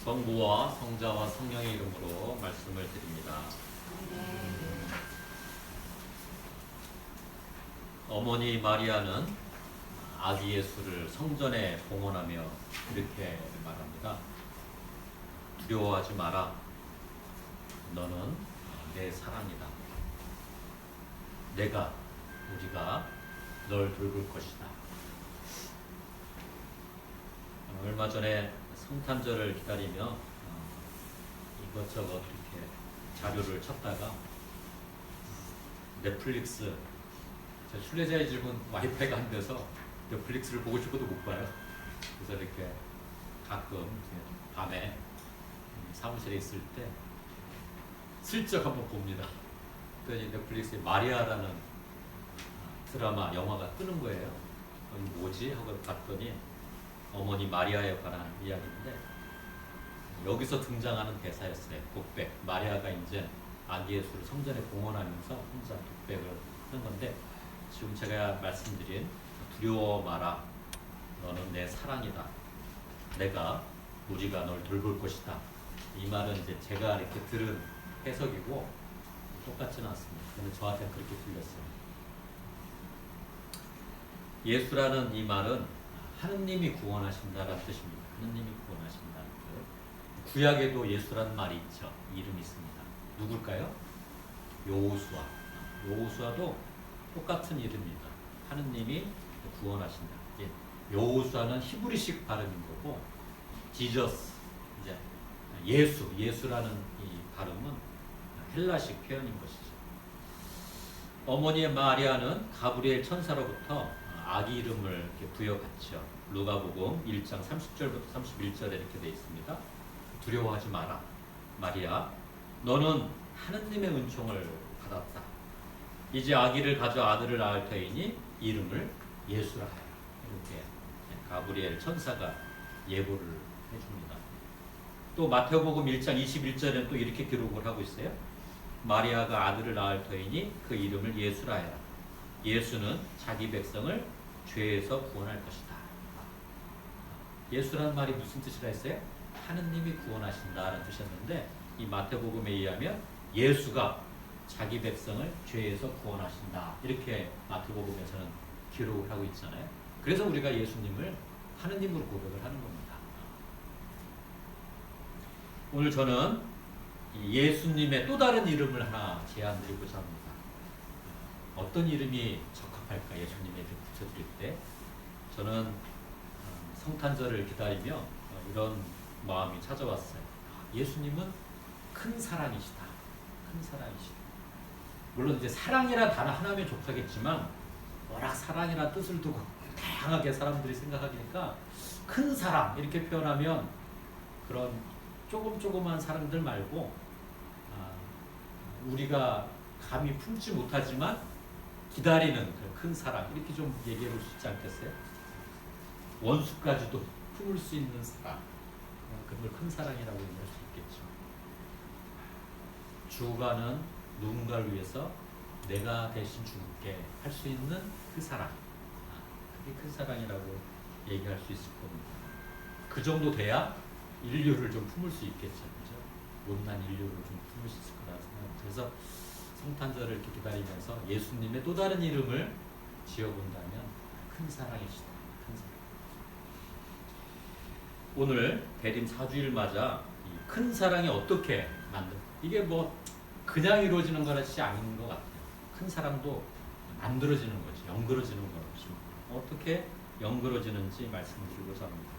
성부와 성자와 성령의 이름으로 말씀을 드립니다. 어머니 마리아는 아기 예수를 성전에 봉헌하며 이렇게 말합니다. 두려워하지 마라. 너는 내 사랑이다. 우리가 널 돌볼 것이다. 얼마 전에 성탄절을 기다리며 이것저것 이렇게 자료를 찾다가 넷플릭스, 순례자의 집은 와이파이가 안 돼서 넷플릭스를 보고 싶어도 못 봐요. 그래서 이렇게 가끔 밤에 사무실에 있을 때 슬쩍 한번 봅니다. 그랬더니 넷플릭스에 마리아라는 드라마, 영화가 뜨는 거예요. 이거 뭐지? 하고 봤더니 어머니 마리아에 관한 이야기인데 여기서 등장하는 대사였어요. 독백. 마리아가 이제 아기 예수를 성전에 봉헌하면서 혼자 독백을 하는 건데 지금 제가 말씀드린 두려워 마라. 너는 내 사랑이다. 우리가 널 돌볼 것이다. 이 말은 이제 제가 이렇게 들은 해석이고 똑같지는 않습니다. 근데 저한테는 그렇게 들렸어요. 예수라는 이 말은 하느님이 구원하신다라는 뜻입니다. 하느님이 구원하신다는 뜻. 구약에도 예수라는 말이 있죠. 이름이 있습니다. 누굴까요? 여호수아. 여호수아도 똑같은 이름입니다. 하느님이 구원하신다. 여호수아는 히브리식 발음인 거고, 지저스, 이제 예수라는 이 발음은 헬라식 표현인 것이죠. 어머니의 마리아는 가브리엘 천사로부터 아기 이름을 이렇게 부여받죠. 루가복음 1장 30절부터 31절에 이렇게 되어 있습니다. 두려워하지 마라. 마리아, 너는 하느님의 은총을 받았다. 이제 아기를 가져 아들을 낳을 터이니 이름을 예수라 하라. 이렇게 가브리엘 천사가 예고를 해줍니다. 또 마태복음 1장 21절에는 또 이렇게 기록을 하고 있어요. 마리아가 아들을 낳을 터이니 그 이름을 예수라 해라. 예수는 자기 백성을 죄에서 구원할 것이다. 예수라는 말이 무슨 뜻이라 했어요? 하느님이 구원하신다는 뜻이었는데 이 마태복음에 의하면 예수가 자기 백성을 죄에서 구원하신다. 이렇게 마태복음에서는 기록을 하고 있잖아요. 그래서 우리가 예수님을 하느님으로 고백을 하는 겁니다. 오늘 저는 예수님의 또 다른 이름을 하나 제안드리고자 합니다. 어떤 이름이 적합할까? 예수님에 붙여드릴 때 저는 성탄절을 기다리며 이런 마음이 찾아왔어요. 예수님은 큰 사랑이시다. 큰 사랑이시다. 물론 이제 사랑이라 단어 하나면 좋다겠지만 워낙 사랑이라 뜻을 두고 다양하게 사람들이 생각하니까 큰 사랑 이렇게 표현하면 그런 조그만 사랑들 말고 우리가 감히 품지 못하지만 기다리는 그 큰 사랑 이렇게 좀 얘기해 볼 수 있지 않겠어요? 원수까지도 품을 수 있는 사랑, 그걸 큰 사랑이라고 얘기할 수 있겠죠. 죽어가는 누군가를 위해서 내가 대신 죽게 할 수 있는 그 사랑, 그게 큰 사랑이라고 얘기할 수 있을 겁니다. 그 정도 돼야 인류를 좀 품을 수 있겠죠, 그죠? 못난 인류를 좀 품을 수 있을 거라 생각합니다. 그래서 성탄절을 이렇게 기다리면서 예수님의 또 다른 이름을 지어본다면 큰 사랑이시다. 큰 사랑. 오늘 대림 4주일 맞아 이 큰 사랑이 어떻게 이게 뭐 그냥 이루어지는 것이 아닌 것 같아요. 큰 사랑도 만들어지는 거지, 연그러지는 거지. 어떻게 연그러지는지 말씀드리고자 합니다.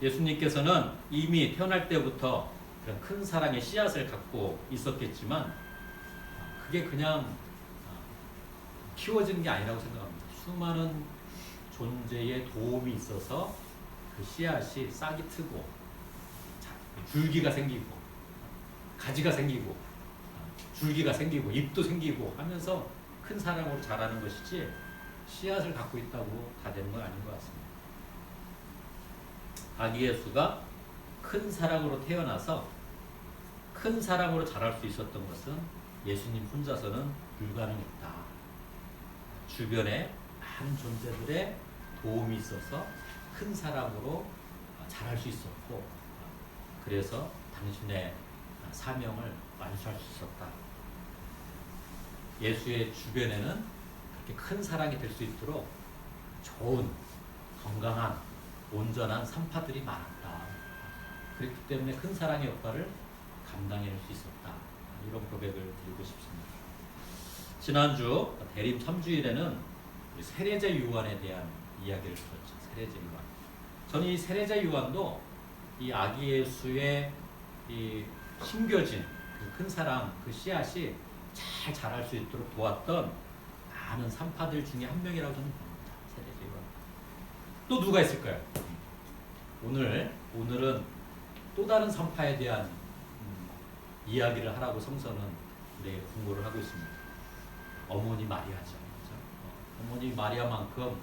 예수님께서는 이미 태어날 때부터 그런 큰 사랑의 씨앗을 갖고 있었겠지만 그게 그냥 키워지는 게 아니라고 생각합니다. 수많은 존재의 도움이 있어서 그 씨앗이 싹이 트고 줄기가 생기고 가지가 생기고 줄기가 생기고 잎도 생기고 하면서 큰 사랑으로 자라는 것이지 씨앗을 갖고 있다고 다 되는 건 아닌 것 같습니다. 아기 예수가 큰 사랑으로 태어나서 큰 사랑으로 자랄 수 있었던 것은 예수님 혼자서는 불가능했다. 주변에 많은 존재들의 도움이 있어서 큰 사랑으로 자랄 수 있었고 그래서 당신의 사명을 완수할 수 있었다. 예수의 주변에는 그렇게 큰 사랑이 될 수 있도록 좋은, 건강한, 온전한 산파들이 많았다. 그렇기 때문에 큰 사랑의 역할을 감당해낼 수 있었다. 이런 고백을 드리고 싶습니다. 지난주 대림 3주일에는 세례자 요한에 대한 이야기를 들었죠. 세례자 요한. 저는 이 세례자 요한도 이 아기 예수의 이 심겨진 그 큰 사랑, 그 씨앗이 잘 자랄 수 있도록 도왔던 많은 산파들 중에 한 명이라고 저는 봅니다. 세례자 요한. 또 누가 있을까요? 오늘은 또 다른 산파에 대한 이야기를 하라고 성서는 우리에게 공고를 하고 있습니다. 어머니 마리아죠. 그렇죠? 어머니 마리아만큼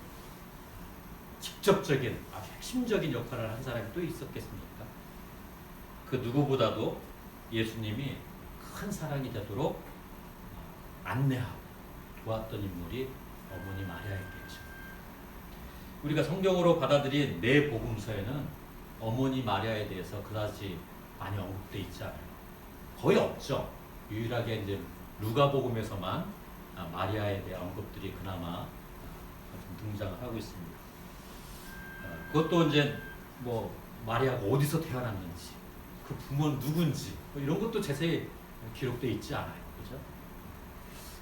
직접적인, 아주 핵심적인 역할을 한 사람이 또 있었겠습니까? 그 누구보다도 예수님이 큰 사랑이 되도록 안내하고 도왔던 인물이 어머니 마리아였겠죠. 우리가 성경으로 받아들인 네 복음서에는 어머니 마리아에 대해서 그다지 많이 언급되어 있지 않아요. 거의 없죠. 유일하게 이제 누가복음에서만 마리아에 대한 언급들이 그나마 좀 등장을 하고 있습니다. 그것도 이제 뭐 마리아가 어디서 태어났는지, 그 부모는 누군지 뭐 이런 것도 자세히 기록되어 있지 않아요. 그죠?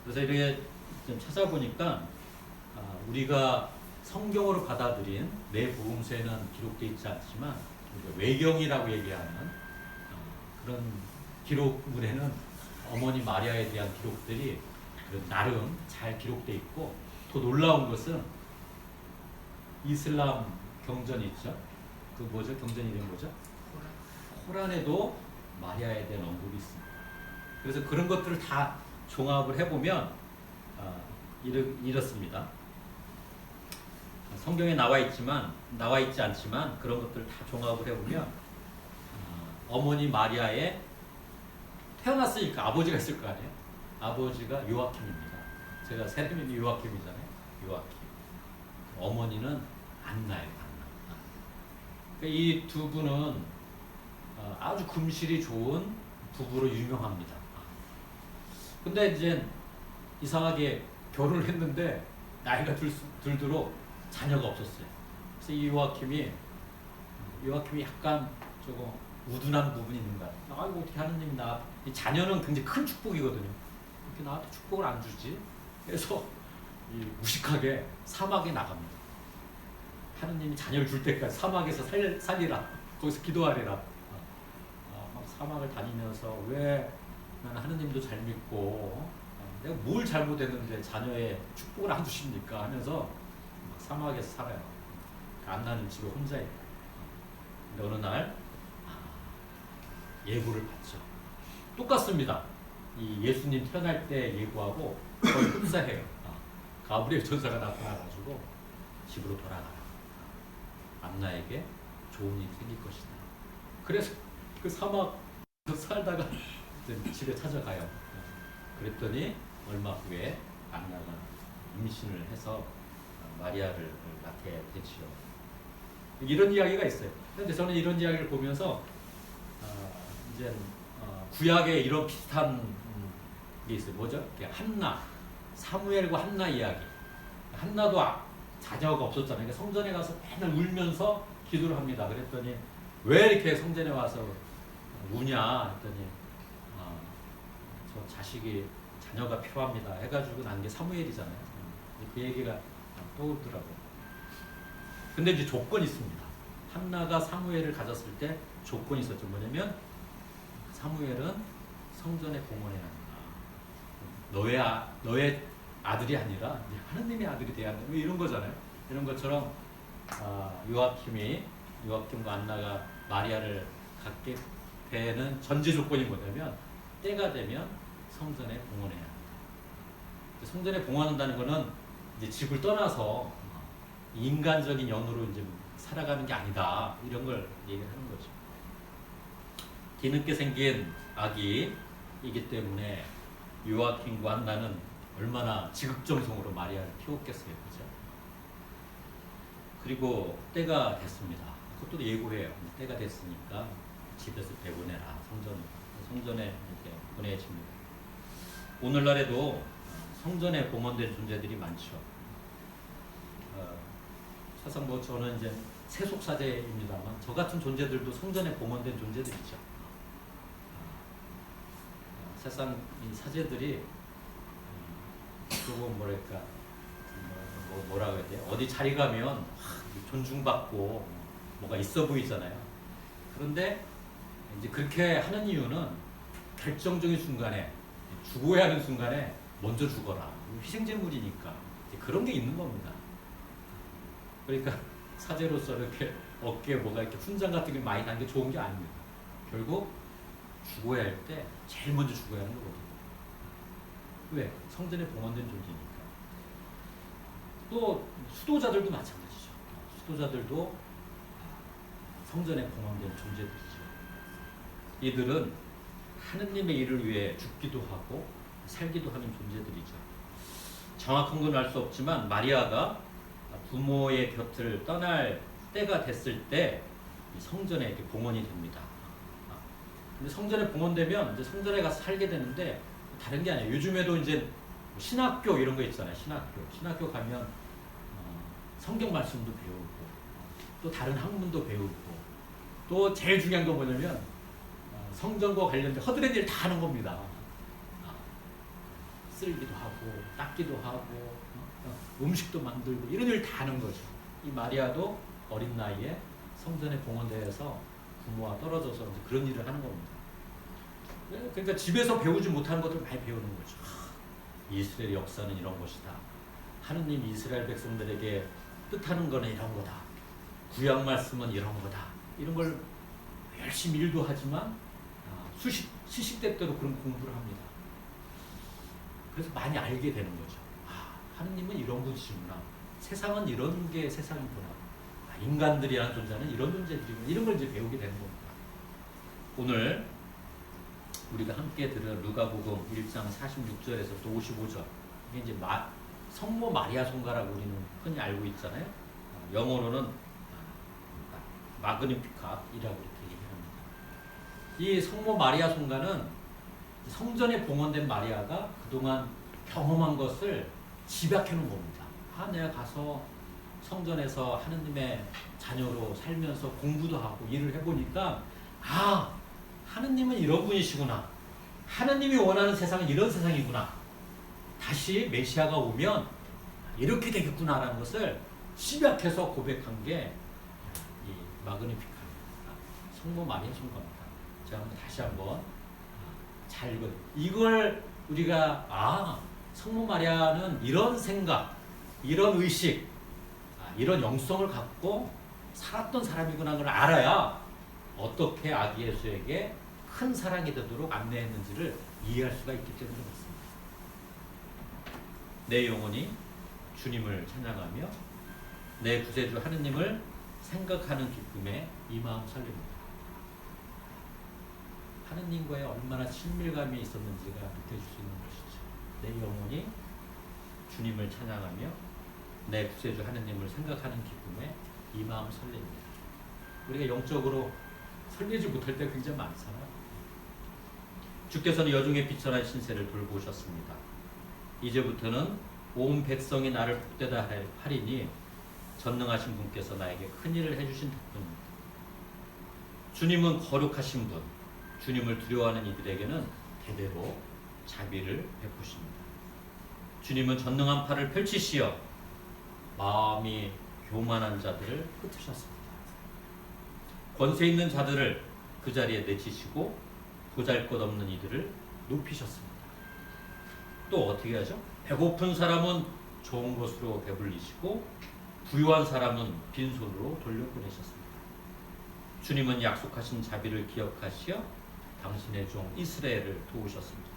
그래서 이렇게 좀 찾아보니까 우리가 성경으로 받아들인 내 복음서에는 기록되어 있지 않지만 우리가 외경이라고 얘기하는 그런 기록물에는 어머니 마리아에 대한 기록들이 나름 잘 기록되어 있고, 더 놀라운 것은 이슬람 경전 있죠. 그 뭐죠? 경전 이름이 뭐죠? 코란에도 마리아에 대한 언급이 있습니다. 그래서 그런 것들을 다 종합을 해보면 이렇습니다. 성경에 나와 있지 않지만 그런 것들을 다 종합을 해보면 어머니 마리아의 태어났으니까 아버지가 있을 거 아니에요. 아버지가 요아킴입니다. 제가 세례명이 요아킴이잖아요. 요아킴. 어머니는 안나예요. 안나. 이 두 분은 아주 금실이 좋은 부부로 유명합니다. 근데 이제 이상하게 결혼을 했는데 나이가 들도록 자녀가 없었어요. 그래서 이 요아킴이 약간 조금 우둔한 부분이 있는 거야. 아이고 어떻게 하느님이 이 자녀는 굉장히 큰 축복이거든요. 이렇게 나한테 축복을 안 주지? 그래서 무식하게 사막에 나갑니다. 하느님이 자녀를 줄 때까지 사막에서 살리라. 거기서 기도하리라. 막 사막을 다니면서 왜 나는 하느님도 잘 믿고 내가 뭘 잘못했는데 자녀의 축복을 안 주십니까? 하면서 사막에서 살아요. 안나는 집에 혼자 있고. 근데 어느 날 예고를 받죠. 똑같습니다. 이 예수님 태어날 때 예고하고 거의 흡사해요. 가브리엘 전사가 나타나가지고 집으로 돌아가라. 안나에게 좋은 일이 생길 것이다. 그래서 그 사막에서 살다가 집에 찾아가요. 그랬더니 얼마 후에 안나가 임신을 해서 마리아를 낳게 되지요. 이런 이야기가 있어요. 그런데 저는 이런 이야기를 보면서 이제 구약에 이런 비슷한 게 있어요. 뭐죠? 한나, 사무엘과 한나 이야기. 한나도 자녀가 없었잖아요. 그러니까 성전에 가서 맨날 울면서 기도를 합니다. 그랬더니 왜 이렇게 성전에 와서 우냐 했더니 저 자식이 자녀가 필요합니다. 해가지고 난 게 사무엘이잖아요. 그 얘기가 떠오르더라고요. 근데 이제 조건이 있습니다. 한나가 사무엘을 가졌을 때 조건이 있었죠. 뭐냐면 사무엘은 성전에 공헌해야 한다. 너의 아들이 아니라 하느님의 아들이 돼야 한다. 이런 거잖아요. 이런 것처럼 요아킴과 안나가 마리아를 갖게 되는 전제 조건이 뭐냐면 때가 되면 성전에 공헌해야 한다. 성전에 공헌한다는 거는 이제 집을 떠나서 인간적인 연으로 이제 살아가는 게 아니다. 이런 걸 얘기를 하는 거죠. 뒤늦게 생긴 아기이기 때문에 요아킴과 안나는 얼마나 지극정성으로 마리아를 키웠겠어요. 그죠? 그리고 때가 됐습니다. 그것도 예고해요. 때가 됐으니까 집에서 배보내라. 성전에 이렇게 보내집니다. 오늘날에도 성전에 봉헌된 존재들이 많죠. 사실 뭐 저는 이제 세속사제입니다만 저 같은 존재들도 성전에 봉헌된 존재들이죠. 세상 이 사제들이 조금 뭐라고 해야 돼? 어디 자리 가면 존중받고 뭐가 있어 보이잖아요. 그런데 이제 그렇게 하는 이유는 결정적인 순간에 죽어야 하는 순간에 먼저 죽어라. 희생제물이니까 그런 게 있는 겁니다. 그러니까 사제로서 이렇게 어깨에 뭐가 이렇게 훈장 같은 게 많이 난 게 좋은 게 아닙니다. 결국 죽어야 할 때 제일 먼저 죽어야 하는 거거든요. 왜? 성전에 봉헌된 존재니까. 또 수도자들도 마찬가지죠. 수도자들도 성전에 봉헌된 존재들이죠. 이들은 하느님의 일을 위해 죽기도 하고 살기도 하는 존재들이죠. 정확한 건 알 수 없지만 마리아가 부모의 곁을 떠날 때가 됐을 때 성전에 이렇게 봉헌이 됩니다. 근데 성전에 봉헌되면 이제 성전에 가서 살게 되는데 다른 게 아니에요. 요즘에도 이제 신학교 이런 거 있잖아요. 신학교 가면 성경 말씀도 배우고 또 다른 학문도 배우고 또 제일 중요한 건 뭐냐면 성전과 관련된 허드렛 일 다 하는 겁니다. 쓸기도 하고 닦기도 하고 음식도 만들고 이런 일 다 하는 거죠. 이 마리아도 어린 나이에 성전에 봉헌되어서 부모와 떨어져서 그런 일을 하는 겁니다. 그러니까 집에서 배우지 못하는 것들을 많이 배우는 거죠. 이스라엘 역사는 이런 것이다. 하느님 이스라엘 백성들에게 뜻하는 거는 이런 거다. 구약 말씀은 이런 거다. 이런 걸 열심히 일도 하지만 시시때때로 그런 공부를 합니다. 그래서 많이 알게 되는 거죠. 하느님은 이런 분이시구나. 세상은 이런 게 세상이구나. 인간들이라는 존재는 이런 존재들이구나. 이런 걸 이제 배우게 되는 겁니다. 오늘 우리가 함께 들은 누가복음 1장 46절에서 또 55절 이게 이제 성모 마리아 송가라고 우리는 흔히 알고 있잖아요. 영어로는 마그니피카이라고 이렇게 얘기합니다. 이 성모 마리아 송가는 성전에 봉헌된 마리아가 그동안 경험한 것을 집약해 놓은 겁니다. 내가 가서 성전에서 하느님의 자녀로 살면서 공부도 하고 일을 해보니까 하느님은 이런 분이시구나. 하느님이 원하는 세상은 이런 세상이구나. 다시 메시아가 오면 이렇게 되겠구나라는 것을 집약해서 고백한 게 이 마그니피카입니다. 성모 마리아 송가입니다. 제가 다시 한번 잘 이걸 우리가 성모 마리아는 이런 생각, 이런 의식, 이런 영성을 갖고 살았던 사람이구나 걸 알아야 어떻게 아기 예수에게 큰 사랑이 되도록 안내했는지를 이해할 수가 있기 때문에 그렇습니다. 내 영혼이 주님을 찬양하며 내 구세주 하느님을 생각하는 기쁨에 이 마음 설립니다. 하느님과의 얼마나 친밀감이 있었는지가 느껴질 수 있는 것이죠. 내 영혼이 주님을 찬양하며 내 구세주 하느님을 생각하는 기쁨에 이 마음 설렙니다. 우리가 영적으로 설레지 못할 때 굉장히 많잖아요. 주께서는 여중의 빛천한 신세를 돌보셨습니다. 이제부터는 온 백성이 나를 복되다 하리니 전능하신 분께서 나에게 큰 일을 해주신 덕분입니다. 주님은 거룩하신 분, 주님을 두려워하는 이들에게는 대대로 자비를 베푸십니다. 주님은 전능한 팔을 펼치시어 마음이 교만한 자들을 흩으셨습니다. 권세 있는 자들을 그 자리에 내치시고 보잘것없는 이들을 높이셨습니다. 또 어떻게 하죠? 배고픈 사람은 좋은 것으로 배불리시고 부유한 사람은 빈손으로 돌려보내셨습니다. 주님은 약속하신 자비를 기억하시어 당신의 종 이스라엘을 도우셨습니다.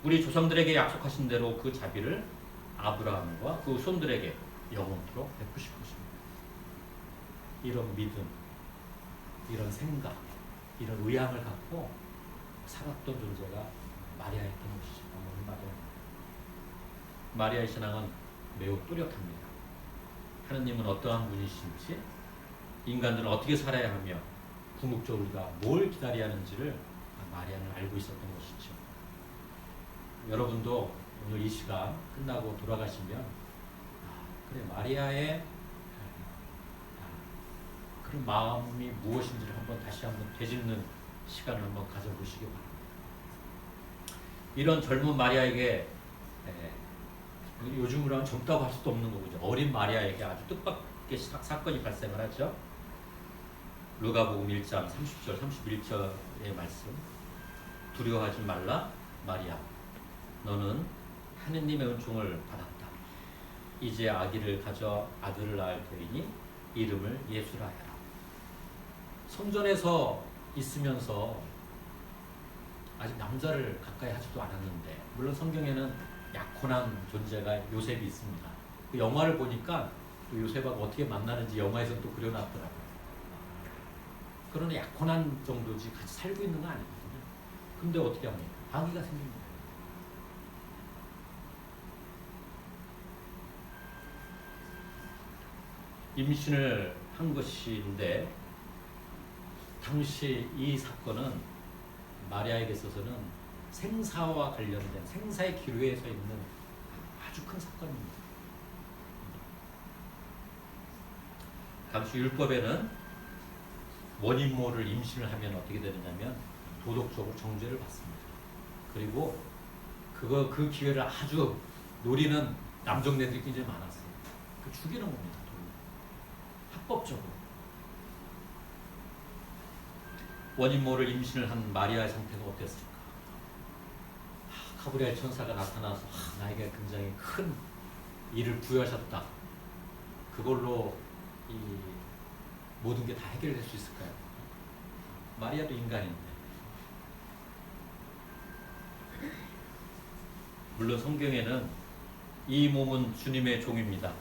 우리 조상들에게 약속하신 대로 그 자비를 아브라함과 그 손들에게 영원토록 베푸실 것입니다. 이런 믿음, 이런 생각, 이런 의향을 갖고 살았던 존재가 마리아였던 것이죠. 마리아의 신앙은 매우 뚜렷합니다. 하느님은 어떠한 분이신지, 인간들은 어떻게 살아야 하며 궁극적으로 우리가 뭘 기다려야 하는지를 마리아는 알고 있었던 것이죠. 여러분도 오늘 이 시간 끝나고 돌아가시면 그래 마리아의 그런 마음이 무엇인지를 다시 한번 되짚는 시간을 한번 가져보시기 바랍니다. 이런 젊은 마리아에게 요즘으로 하면 젊다고 할 수도 없는 거죠. 어린 마리아에게 아주 뜻밖의 사건이 발생을 하죠. 루가복음 1장 30절 31절의 말씀. 두려워하지 말라 마리아, 너는 하느님의 은총을 받았다. 이제 아기를 가져 아들을 낳을 터이니 이름을 예수라 해라. 성전에서 있으면서 아직 남자를 가까이 하지도 않았는데, 물론 성경에는 약혼한 존재가 요셉이 있습니다. 그 영화를 보니까 또 요셉하고 어떻게 만나는지 영화에서 또 그려놨더라고요. 그러나 약혼한 정도지 같이 살고 있는 거 아니거든요. 근데 어떻게 합니까? 아기가 생깁니다. 임신을 한 것인데, 당시 이 사건은 마리아에게 있어서는 생사와 관련된 생사의 기로에 서 있는 아주 큰 사건입니다. 당시 율법에는 원인모를 임신을 하면 어떻게 되느냐면 도덕적으로 정죄를 받습니다. 그리고 그 기회를 아주 노리는 남정네들이 굉장히 많았어요. 죽이는 겁니다. 합법적으로. 원인모를 임신을 한 마리아의 상태가 어땠을까? 가브리엘 천사가 나타나서 나에게 굉장히 큰 일을 부여하셨다. 그걸로 이 모든 게 다 해결될 수 있을까요? 마리아도 인간인데. 물론 성경에는 이 몸은 주님의 종입니다.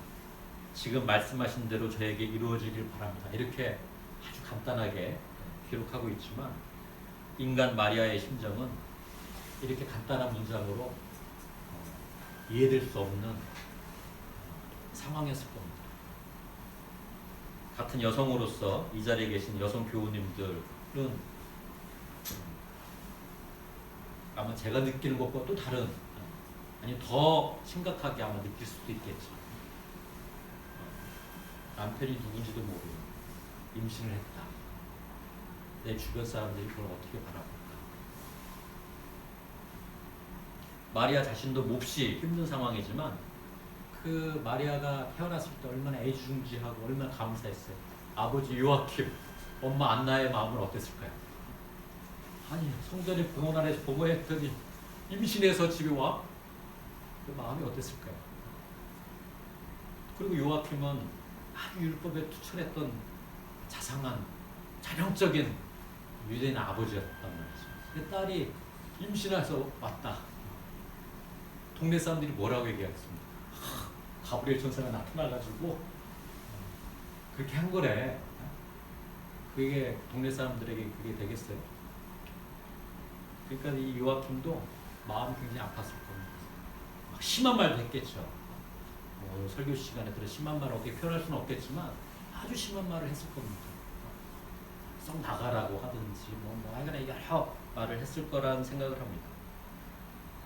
지금 말씀하신 대로 저에게 이루어지길 바랍니다. 이렇게 아주 간단하게 기록하고 있지만 인간 마리아의 심정은 이렇게 간단한 문장으로 이해될 수 없는 상황이었을 겁니다. 같은 여성으로서 이 자리에 계신 여성 교우님들은 아마 제가 느끼는 것과 또 다른, 아니 더 심각하게 아마 느낄 수도 있겠죠. 남편이 누군지도 모르고 임신을 했다. 내 주변 사람들이 그걸 어떻게 바라볼까? 마리아 자신도 몹시 힘든 상황이지만 그 마리아가 태어났을 때 얼마나 애지중지하고 얼마나 감사했어요. 아버지 요아킴, 엄마 안나의 마음은 어땠을까요? 아니 성전의 공원 안에서 보고했더니 임신해서 집에 와? 그 마음이 어땠을까요? 그리고 요아킴은 아주 율법에 투철했던 자상한 전형적인 유대인 아버지였단 말이죠. 그 딸이 임신해서 왔다. 동네 사람들이 뭐라고 얘기하겠습니까? 가브리엘 천사가 나타나가지고 그렇게 한 거래. 그게 동네 사람들에게 그게 되겠어요? 그러니까 이 요아킴도 마음이 굉장히 아팠을 겁니다. 막 심한 말도 했겠죠. 설교 시간에 그런 심한 말을 어떻게 표현할 수는 없겠지만 아주 심한 말을 했을 겁니다. 썩 나가라고 하든지 하여간에 여러 말을 했을 거라는 생각을 합니다.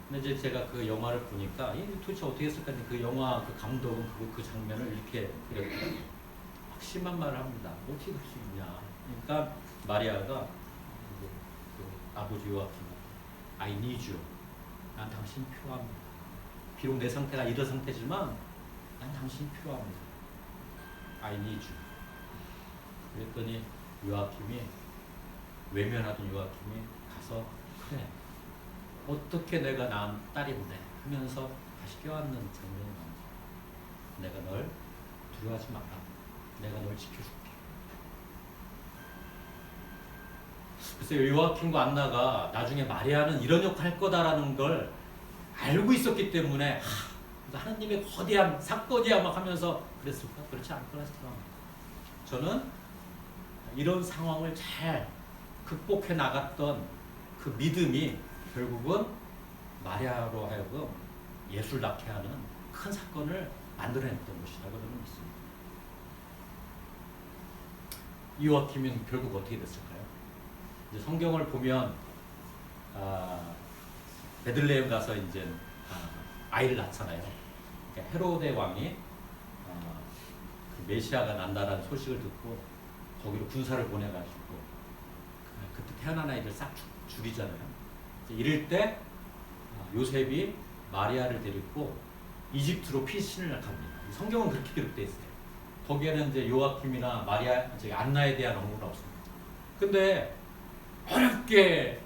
근데 이제 제가 그 영화를 보니까 도대체 어떻게 했을까? 그 영화 그 감독은 그 장면을 이렇게 그렸고 막 심한 말을 합니다. 어떻게 그럴 수 있냐? 그러니까 마리아가 그 아버지 요아킴, I need you. 난 당신 필요합니다. 비록 내 상태가 이런 상태지만 난 당신 필요합니다. I need you. 그랬더니 요아킴이, 외면하던 요아킴이 가서 그래, 어떻게 내가 낳은 딸인데 하면서 다시 껴안는 장면이 나옵니다. 내가 널 두려워하지 마라. 내가 널 지켜줄게. 그래서 요아킴과 안나가 나중에 마리아는 이런 역할을 할 거다라는 걸 알고 있었기 때문에 하나님의 거대한 사건이야 막 하면서 그랬을까? 그렇지 않을 거라 생각합니다. 저는 이런 상황을 잘 극복해 나갔던 그 믿음이 결국은 마리아로 하여금 예수를 낳게 하는 큰 사건을 만들어냈던 것이라고 저는 믿습니다. 요아킴은 결국 어떻게 됐을까요? 이제 성경을 보면 베들레헴 가서 이제 아이를 낳잖아요. 그러니까 헤로데 왕이 그 메시아가 난다라는 소식을 듣고 거기로 군사를 보내가지고 그때 태어난 아이들 싹 죽이잖아요. 이럴 때 요셉이 마리아를 데리고 이집트로 피신을 갑니다. 성경은 그렇게 기록되어 있어요. 거기에는 이제 요아킴이나 안나에 대한 언급은 없습니다. 근데 어렵게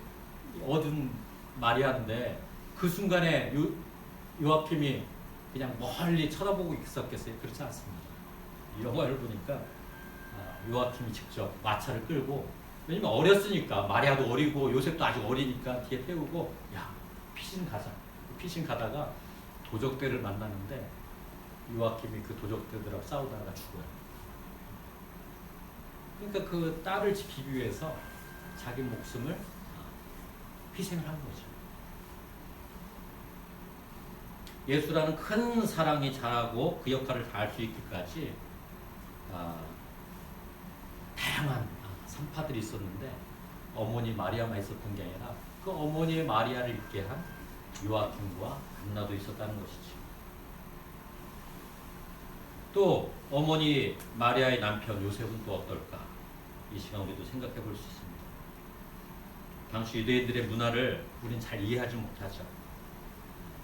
얻은 마리아인데 그 순간에 요아킴이 그냥 멀리 쳐다보고 있었겠어요? 그렇지 않습니다. 이 영화를 보니까 요아킴이 직접 마차를 끌고, 왜냐면 어렸으니까, 마리아도 어리고 요셉도 아직 어리니까 뒤에 태우고, 야, 피신 가자. 피신 가다가 도적대를 만나는데 요아킴이 그 도적대들하고 싸우다가 죽어요. 그러니까 그 딸을 지키기 위해서 자기 목숨을 희생을 한 거죠. 예수라는 큰 사랑이 자라고 그 역할을 다할 수 있기까지 다양한 산파들이 있었는데 어머니 마리아만 있었던 게 아니라 그 어머니의 마리아를 있게 한 요아킴과 안나도 있었다는 것이죠. 또 어머니 마리아의 남편 요셉은 또 어떨까? 이 시간 우리도 생각해 볼 수 있습니다. 당시 유대인들의 문화를 우린 잘 이해하지 못하죠.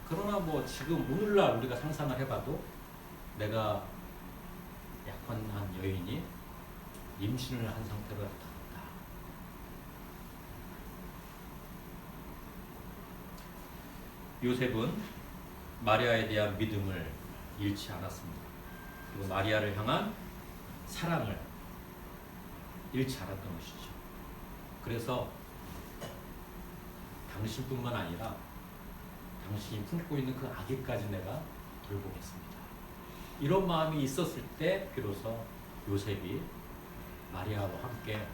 그러나 뭐 지금 오늘날 우리가 상상을 해봐도 내가 약혼한 여인이 임신을 한 상태로 나타났다. 요셉은 마리아에 대한 믿음을 잃지 않았습니다. 그리고 마리아를 향한 사랑을 잃지 않았던 것이죠. 그래서 당신뿐만 아니라 당신이 품고 있는 그 아기까지 내가 돌보겠습니다. 이런 마음이 있었을 때 비로소 요셉이 마리아와 함께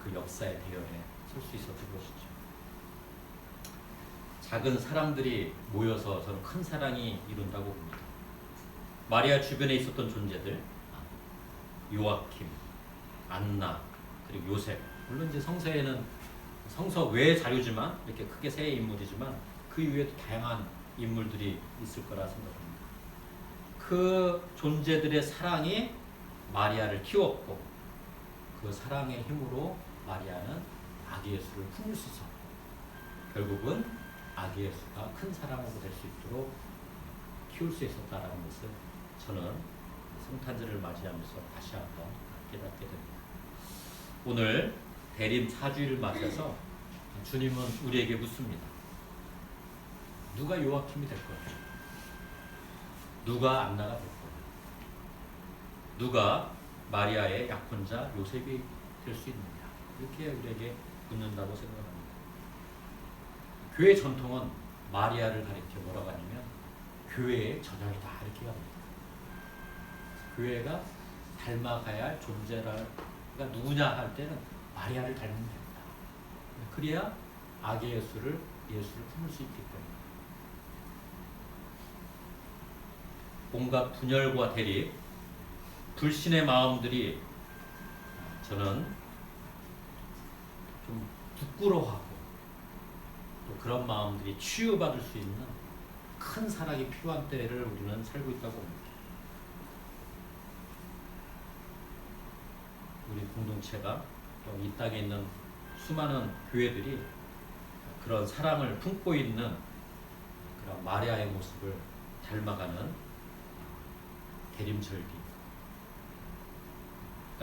그 역사의 대열에 설 수 있었던 것이죠. 작은 사람들이 모여서 저는 큰 사랑이 이룬다고 봅니다. 마리아 주변에 있었던 존재들, 요아킴, 안나, 그리고 요셉. 물론 이제 성서 외의 자료지만, 이렇게 크게 세 인물이지만 그 이외에도 다양한 인물들이 있을 거라 생각합니다. 그 존재들의 사랑이 마리아를 키웠고, 그 사랑의 힘으로 마리아는 아기 예수를 품을 수 있었고, 결국은 아기 예수가 큰 사랑으로 될 수 있도록 키울 수 있었다는 것을 저는 성탄절을 맞이하면서 다시 한번 깨닫게 됩니다. 오늘 대림 4주일을 맞아서 주님은 우리에게 묻습니다. 누가 요아킴이 될 거야? 누가 안나가 될 거야? 누가 마리아의 약혼자 요셉이 될 수 있느냐? 이렇게 우리에게 묻는다고 생각합니다. 교회 전통은 마리아를 가리켜 뭐라고 하냐면 교회의 저녁이다 이렇게 합니다. 교회가 닮아가야 할 존재가 누구냐 할 때는 마리아를 닮으면 됩니다. 그래야 아기 예수를 품을 수 있기 때문에. 온갖 분열과 대립, 불신의 마음들이 저는 좀 부끄러워하고 또 그런 마음들이 치유받을 수 있는 큰 사랑이 필요한 때를 우리는 살고 있다고 봅니다. 우리 공동체가 또 이 땅에 있는 수많은 교회들이 그런 사랑을 품고 있는 그런 마리아의 모습을 닮아가는 대림절기가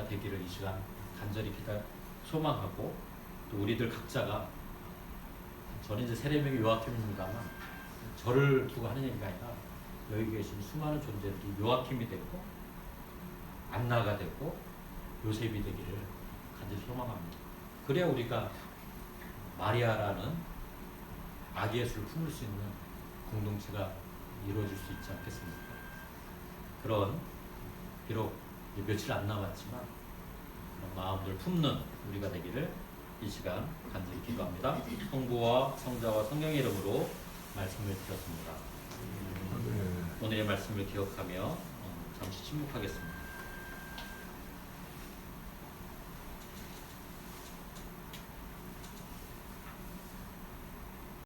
되기를 이 시간 간절히 소망하고, 또 우리들 각자가, 저는 이제 세례명이 요아킴입니다만 저를 두고 하는 얘기가 아니라 여기 계신 수많은 존재들이 요아킴이 되고 안나가 되고 요셉이 되기를 간절히 소망합니다. 그래야 우리가 마리아라는 아기 예수를 품을 수 있는 공동체가 이루어질 수 있지 않겠습니까? 그런, 비록 며칠 안 남았지만 그런 마음들 품는 우리가 되기를 이 시간 간절히 기도합니다. 성부와 성자와 성령의 이름으로 말씀을 드렸습니다. 오늘의 말씀을 기억하며 잠시 침묵하겠습니다.